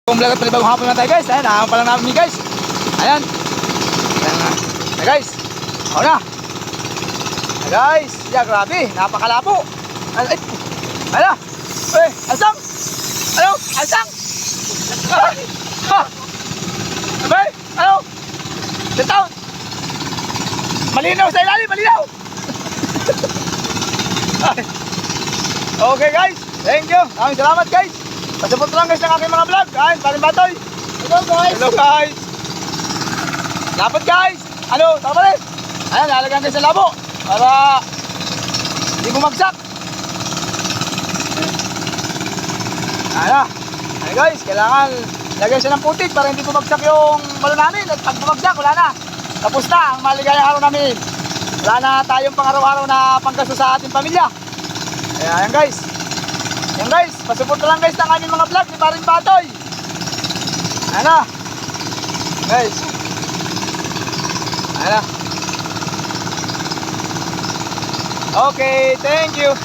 Kung vlog at panibagong hapon na tayo guys. Ayan, nakakam pa lang namin guys. Ayan. Ayan na. Ayan guys. Ako na. Ayan guys. Yeah, grabe. Napakalabo. Ayan. Ay. Ayan na. Uy, alsang. Ano? Alsang. Abay. Ano? Sit down. Malinaw sa ilalim. Malinaw. Okay guys. Thank you. Maraming salamat guys. Pasabot lang guys ng aking mga vlog. Ayan, paring batoy. Hello guys. Hello guys. Lapot guys. Ano, tama rin. Ayan, lalagyan guys sa labo. Para hindi bumagsak. Ayan na. Ayan guys, kailangan lagyan siya ng putik para hindi bumagsak yung balon namin. At pag bumagsak, wala na. Tapos na ang maligayang araw namin. Wala na tayong pang-araw-araw na panggasto sa ating pamilya. Ayan guys. Ayan guys, pasuport lang guys ng aming mga vlog ni Paring Batoy. Ayan na. Guys. Ayan na. Okay, thank you.